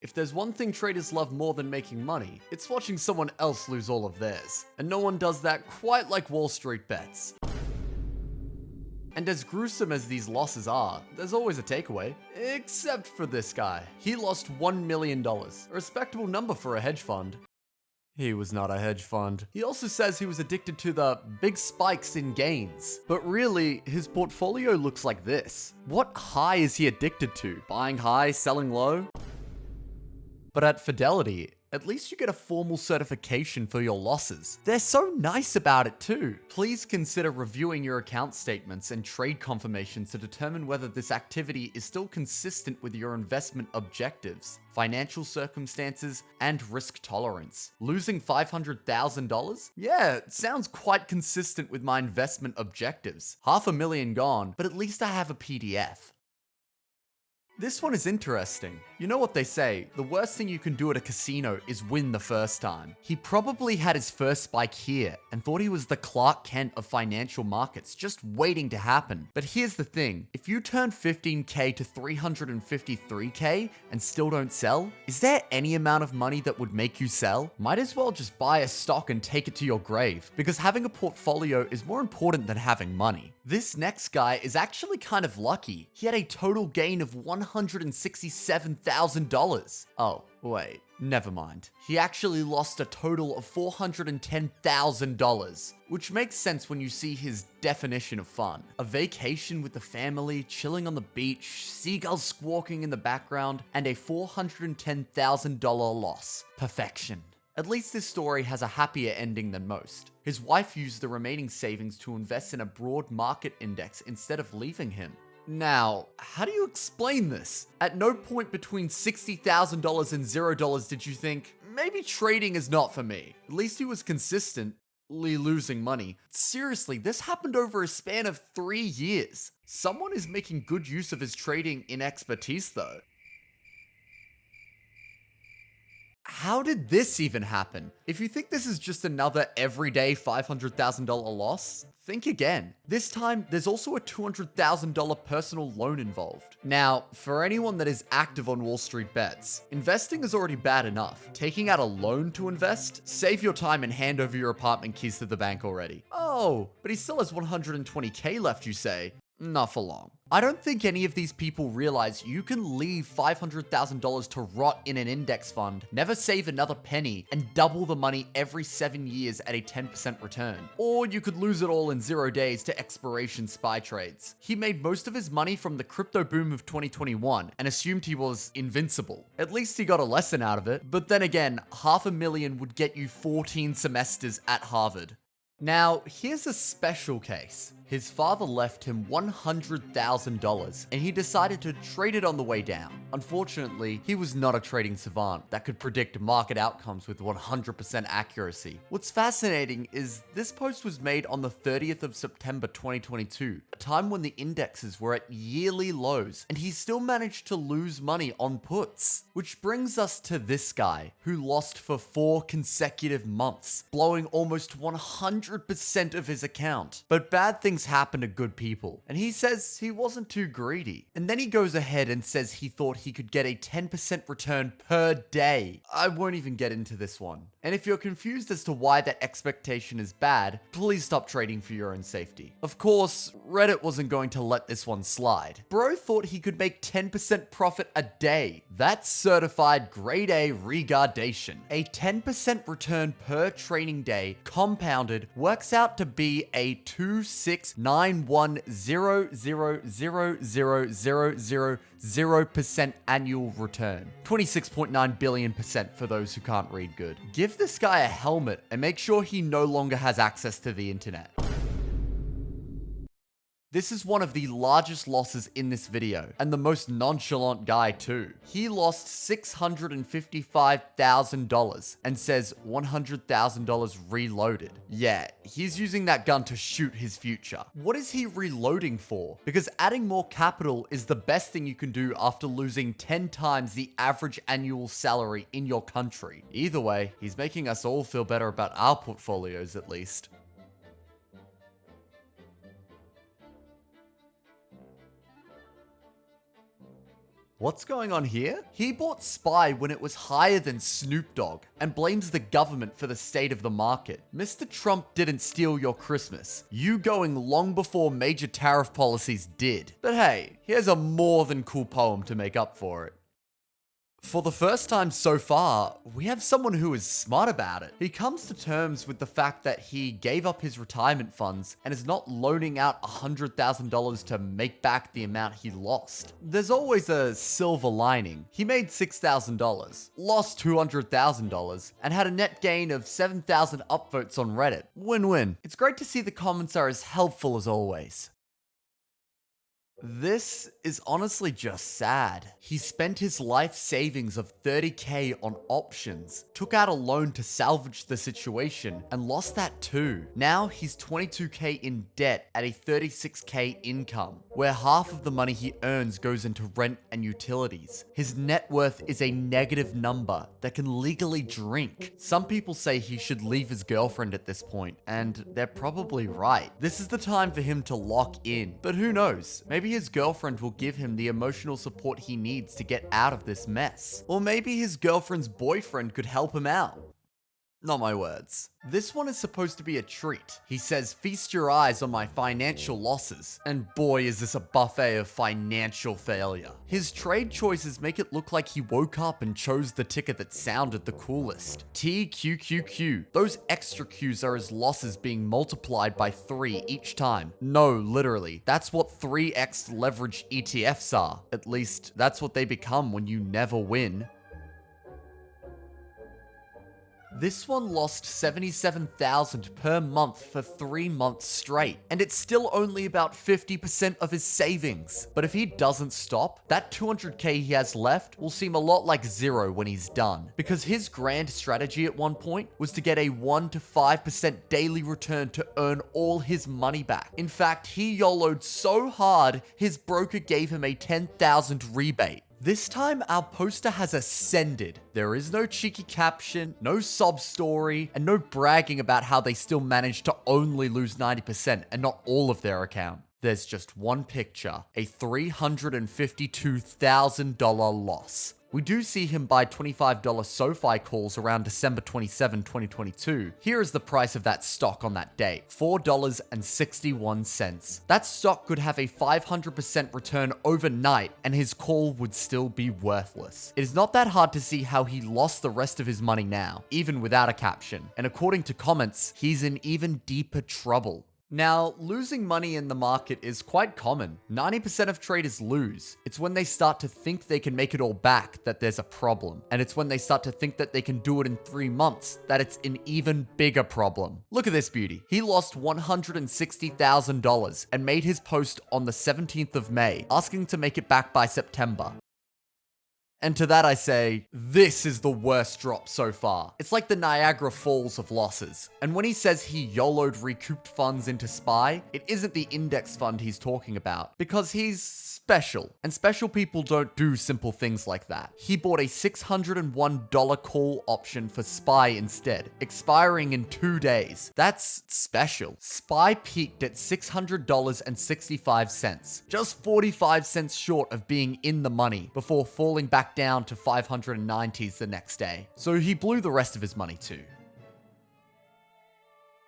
If there's one thing traders love more than making money, it's watching someone else lose all of theirs. And no one does that quite like WallStreetBets. And as gruesome as these losses are, there's always a takeaway. Except for this guy. He lost $1 million, a respectable number for a hedge fund. He was not a hedge fund. He also says he was addicted to the big spikes in gains. But really, his portfolio looks like this. What high is he addicted to? Buying high, selling low? But at Fidelity, at least you get a formal certification for your losses. They're so nice about it too. Please consider reviewing your account statements and trade confirmations to determine whether this activity is still consistent with your investment objectives, financial circumstances, and risk tolerance. Losing $500,000? Yeah, it sounds quite consistent with my investment objectives. $500,000 gone, but at least I have a PDF. This one is interesting. You know what they say, the worst thing you can do at a casino is win the first time. He probably had his first spike here and thought he was the Clark Kent of financial markets, just waiting to happen. But here's the thing, if you turn 15K to 353K and still don't sell, is there any amount of money that would make you sell? Might as well just buy a stock and take it to your grave, because having a portfolio is more important than having money. This next guy is actually kind of lucky. He had a total gain of $167,000. Oh, wait, never mind. He actually lost a total of $410,000, which makes sense when you see his definition of fun. A vacation with the family, chilling on the beach, seagulls squawking in the background, and a $410,000 loss. Perfection. At least this story has a happier ending than most. His wife used the remaining savings to invest in a broad market index instead of leaving him. Now, how do you explain this? At no point between $60,000 and $0 did you think, maybe trading is not for me. At least he was consistently losing money. Seriously, this happened over a span of 3 years. Someone is making good use of his trading inexpertise though. How did this even happen? If you think this is just another everyday $500,000 loss, think again. This time, there's also a $200,000 personal loan involved. Now, for anyone that is active on WallStreetBets, investing is already bad enough. Taking out a loan to invest? Save your time and hand over your apartment keys to the bank already. Oh, but he still has 120K left, you say? Not for long. I don't think any of these people realize you can leave $500,000 to rot in an index fund, never save another penny, and double the money every 7 years at a 10% return. Or you could lose it all in 0 days to expiration spy trades. He made most of his money from the crypto boom of 2021 and assumed he was invincible. At least he got a lesson out of it, but then again, $500,000 would get you 14 semesters at Harvard. Now, here's a special case. His father left him $100,000 and he decided to trade it on the way down. Unfortunately, he was not a trading savant that could predict market outcomes with 100% accuracy. What's fascinating is this post was made on the 30th of September 2022, a time when the indexes were at yearly lows, and he still managed to lose money on puts. Which brings us to this guy, who lost for 4 consecutive months, blowing almost 100% of his account. But bad things happen to good people, and he says he wasn't too greedy. And then he goes ahead and says he thought he could get a 10% return per day. I won't even get into this one. And if you're confused as to why that expectation is bad, please stop trading for your own safety. Of course, Reddit wasn't going to let this one slide. Bro thought he could make 10% profit a day. That's certified grade A regardation. A 10% return per trading day compounded works out to be a 26910000000% annual return. 26.9 billion% for those who can't read good. Give this guy a helmet and make sure he no longer has access to the internet. This is one of the largest losses in this video, and the most nonchalant guy too. He lost $655,000 and says $100,000 reloaded. Yeah, he's using that gun to shoot his future. What is he reloading for? Because adding more capital is the best thing you can do after losing 10 times the average annual salary in your country. Either way, he's making us all feel better about our portfolios at least. What's going on here? He bought SPY when it was higher than Snoop Dogg and blames the government for the state of the market. Mr. Trump didn't steal your Christmas. You going long before major tariff policies did. But hey, here's a more than cool poem to make up for it. For the first time so far, we have someone who is smart about it. He comes to terms with the fact that he gave up his retirement funds and is not loaning out $100,000 to make back the amount he lost. There's always a silver lining. He made $6,000, lost $200,000, and had a net gain of 7,000 upvotes on Reddit. Win-win. It's great to see the comments are as helpful as always. This is honestly just sad. He spent his life savings of $30K on options, took out a loan to salvage the situation, and lost that too. Now he's $22K in debt at a $36K income, where half of the money he earns goes into rent and utilities. His net worth is a negative number that can legally drink. Some people say he should leave his girlfriend at this point, and they're probably right. This is the time for him to lock in, but who knows? Maybe his girlfriend will give him the emotional support he needs to get out of this mess. Or maybe his girlfriend's boyfriend could help him out. Not my words. This one is supposed to be a treat. He says, feast your eyes on my financial losses. And boy, is this a buffet of financial failure. His trade choices make it look like he woke up and chose the ticker that sounded the coolest. TQQQ. Those extra Qs are his losses being multiplied by 3 each time. No, literally. That's what 3x leveraged ETFs are. At least, that's what they become when you never win. This one lost $77,000 per month for 3 months straight, and it's still only about 50% of his savings. But if he doesn't stop, that $200K he has left will seem a lot like zero when he's done, because his grand strategy at one point was to get a 1 to 5% daily return to earn all his money back. In fact, he YOLO'd so hard, his broker gave him a $10,000 rebate. This time, our poster has ascended. There is no cheeky caption, no sob story, and no bragging about how they still managed to only lose 90% and not all of their account. There's just one picture, a $352,000 loss. We do see him buy $25 SoFi calls around December 27, 2022. Here is the price of that stock on that date, $4.61. That stock could have a 500% return overnight and his call would still be worthless. It is not that hard to see how he lost the rest of his money now, even without a caption. And according to comments, he's in even deeper trouble. Now, losing money in the market is quite common. 90% of traders lose. It's when they start to think they can make it all back that there's a problem. And it's when they start to think that they can do it in 3 months that it's an even bigger problem. Look at this beauty. He lost $160,000 and made his post on the 17th of May, asking to make it back by September. And to that I say, this is the worst drop so far. It's like the Niagara Falls of losses. And when he says he YOLO'd recouped funds into SPY, it isn't the index fund he's talking about, because he's special. And special people don't do simple things like that. He bought a $601 call option for SPY instead, expiring in 2 days. That's special. SPY peaked at $600.65, just 45 cents short of being in the money before falling back down to 590s the next day. So he blew the rest of his money too.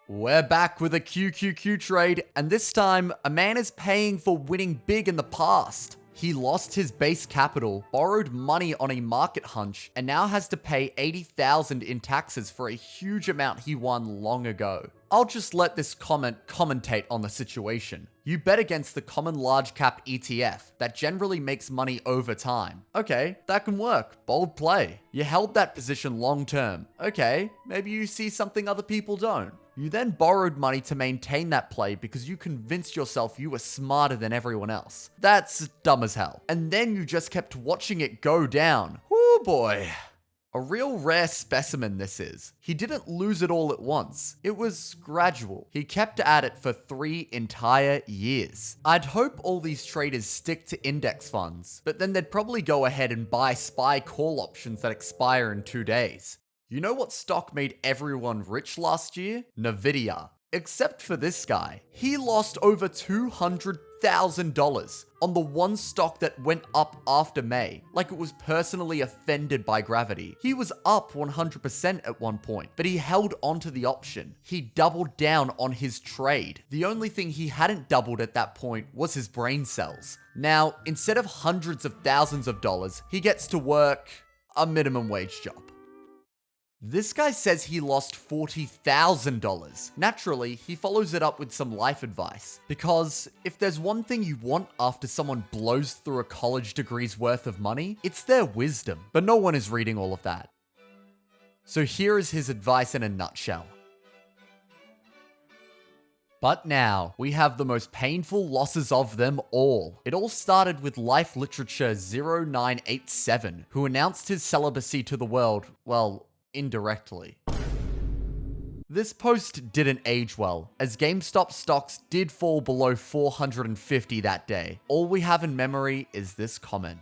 We're back with a QQQ trade, and this time, a man is paying for winning big in the past. He lost his base capital, borrowed money on a market hunch, and now has to pay $80,000 in taxes for a huge amount he won long ago. I'll just let this comment commentate on the situation. You bet against the common large cap ETF that generally makes money over time. Okay, that can work. Bold play. You held that position long term. Okay, maybe you see something other people don't. You then borrowed money to maintain that play because you convinced yourself you were smarter than everyone else. That's dumb as hell. And then you just kept watching it go down. Oh boy. A real rare specimen this is. He didn't lose it all at once. It was gradual. He kept at it for 3 entire years. I'd hope all these traders stick to index funds, but then they'd probably go ahead and buy SPY call options that expire in 2 days. You know what stock made everyone rich last year? Nvidia. Except for this guy. He lost over $200,000 $100,000 on the one stock that went up after May, like it was personally offended by gravity. He was up 100% at one point, but he held onto the option. He doubled down on his trade. The only thing he hadn't doubled at that point was his brain cells. Now, instead of hundreds of thousands of dollars, he gets to work a minimum wage job. This guy says he lost $40,000. Naturally, he follows it up with some life advice. Because if there's one thing you want after someone blows through a college degree's worth of money, it's their wisdom. But no one is reading all of that. So here is his advice in a nutshell. But now, we have the most painful losses of them all. It all started with Life Literature 0987, who announced his celibacy to the world, well, indirectly. This post didn't age well, as GameStop stocks did fall below 450 that day. All we have in memory is this comment.